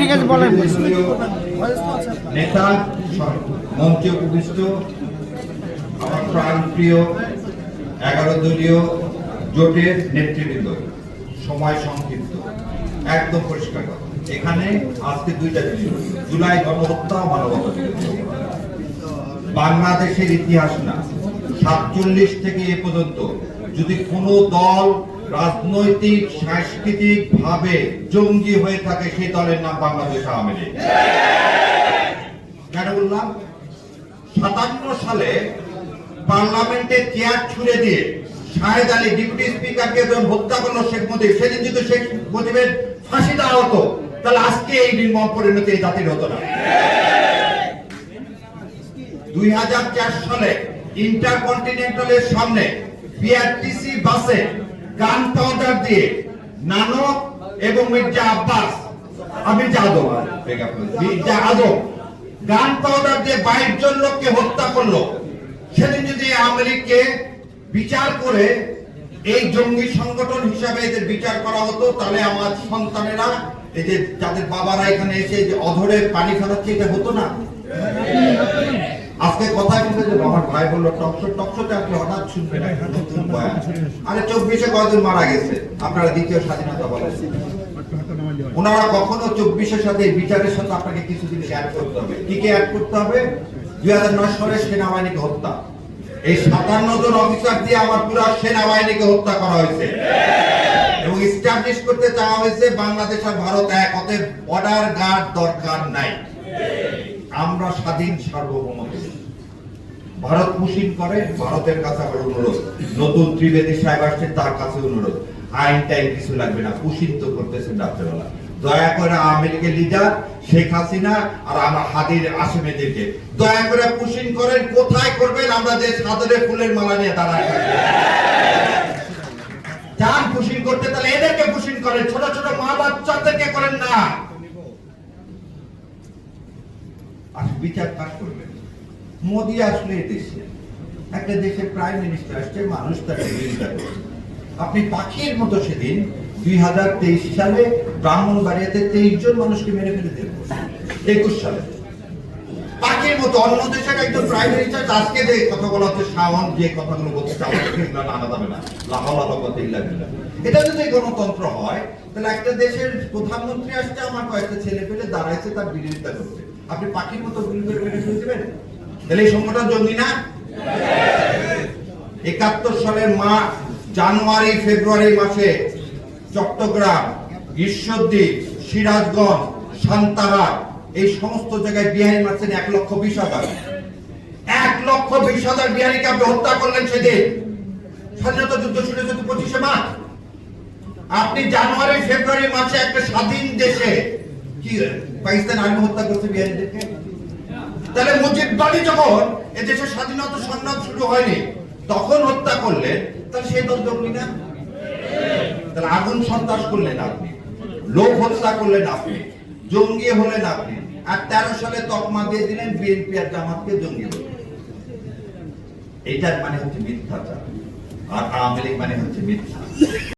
ঠিক আছে বলেন। নেতা মঞ্চে উপবিষ্ট আমার প্রাণপ্রিয় 11 দলীয় জোটের নেতৃবৃন্দ, সময় সংক্ষিপ্ত, একদম পরিষ্কার কথা। এখানে আজকে দুইটা বিষয়, জুলাই গণহত্যা, মানবতা বিরোধী। বাংলাদেশের ইতিহাস না 47 থেকে এ পর্যন্ত যদি কোনো দল রাজনৈতিক সাংস্কৃতিক ভাবে জঙ্গি হয়ে থাকে সেই দলের নাম বাংলাদেশ আওয়ামী লীগ। কেন বললাম? 57 সালে পার্লামেন্টে চেয়ার ছুড়ে দিয়ে শাহেদ আলী ডিপুটি স্পিকারকে যখন হত্যা করলো শেখ মুজিব, সেদিন যদি শেখ মুজিবের ফাঁসি দেওয়া হতো তাহলে আজকে এই নির্মম পরিণতি এই জাতির হতো না। 2004 সালে ইন্টারকন্টিনেন্টালের সামনে বিআরটিসি বাসে গান পাউডার দিয়ে নানক এবং মির্জা আব্বাস, মির্জা আজম গান পাউডার দিয়ে 22 জন লোককে হত্যা করলো। সেদিন যদি আওয়ামী লীগকে বিচার করে এই জঙ্গি সংগঠন হিসাবে এদের বিচার করা হতো, তাহলে আমার সন্তানেরা, এই যে যাদের বাবারা এখানে এসে যে অধরে পানি ফেলাচ্ছে, এটা হতো না। আজকে কথায় বলতে যে আমার ভাই বললো টকশোতে আপনি হঠাৎ শুনবেন নতুন বয়ান। আরে 24-এ কয়জন মারা গেছে, আপনারা দ্বিতীয় স্বাধীনতা বলেন। ওনারা কখনো 24-এর সাথে বিচারের সাথে আপনাকে কিছু জিনিস অ্যাড করতে হবে। কি কি অ্যাড করতে হবে? 2009 সালে সেনাবাহিনীকে হত্যা, এই 57 জন অফিসার দিয়ে আমার পুরো সেনাবাহিনীকে হত্যা করা হয়েছে এবং এস্টাবলিশ করতে চাওয়া হয়েছে বাংলাদেশ আর ভারত এক, অতএব বর্ডার গার্ড দরকার নাই। আমরা স্বাধীন সার্বভৌম দেশ। ভারত মুশিন করে, ভারতের কাছে আমার অনুরোধ, নতুন ত্রিবেদী সাহেব আসছেন, তার কাছে অনুরোধ, আইন টাইন কিছু লাগবে না, কুশিন তো করতেছেন রাত্রেবেলা। দয়া করে আওয়ামী লীগের লিডার শেখ হাসিনা আর আমার হাদির আসামিদেরকে দয়া করে কুশিন করেন। কোথায় করবেন? আমরা যে সাদরে ফুলের মালা নিয়ে দাঁড়ায় থাকি। যান কুশিন করতে, তাহলে এদেরকে কুশিন করেন, ছোট ছোট মা বাচ্চাদেরকে করেন না। বিচার কাজ করবেন। মোদি আসলে দেশে একটা দেশের প্রাইম মিনিস্টার আসছে, মানুষ তাকে বিরোধিতা করছে। আপনি পাখির মতো সেদিন 2023 সালে ব্রাহ্মণবাড়িয়াতে 23 জন মানুষকে মেরে ফেলে দেন। 21 সালে পাখির মতো অন্য দেশের একজন প্রাইম মিনিস্টার আজকে যে কথা বলা হচ্ছে, শাওন যে কথাগুলো বলছে, আনা যাবে না, এটা যদি গণতন্ত্র হয়, তাহলে একটা দেশের প্রধানমন্ত্রী আসছে, আমার কয়েকটা ছেলে পেলে দাঁড়াইছে তার বিরোধিতা করতে, আপনি পাখির মতো গুলি করে মেরে ফেলে দেবেন? তাহলে এই সংগঠন জঙ্গি না? 71 সালের জানুয়ারি ফেব্রুয়ারি মাসে চট্টগ্রাম, ঈশ্বরদী, সিরাজগঞ্জ, সান্তাহার এই সমস্ত জায়গায় বিহারি মারছেন 1,20,000। 1,20,000 বিহারিকে আপনি হত্যা করলেন সেদিন। স্বাধীনতা যুদ্ধ শুরু হয়েছে 25শে মার্চ। আপনি জানুয়ারি ফেব্রুয়ারি মাসে একটা স্বাধীন দেশে কি পাকিস্তান আর্মি হত্যা করছে বিহারিদেরকে? তাহলে মুজিববাড়ি যখন এদেশের স্বাধীনতা সংগ্রাম শুরু হয়নি তখন হত্যা করলেন, তাহলে সেই দল জঙ্গি না? তাহলে আগুন সন্ত্রাস করলেন আপনি, লোক হত্যা করলেন আপনি, জঙ্গি হলেন আপনি, আর 13 সালে তকমা দিয়ে দিলেন বিএনপি আর জামাতকে জঙ্গি হলেন। এটার মানে হচ্ছে মিথ্যাচার, আর আওয়ামী লীগ মানে হচ্ছে মিথ্যা।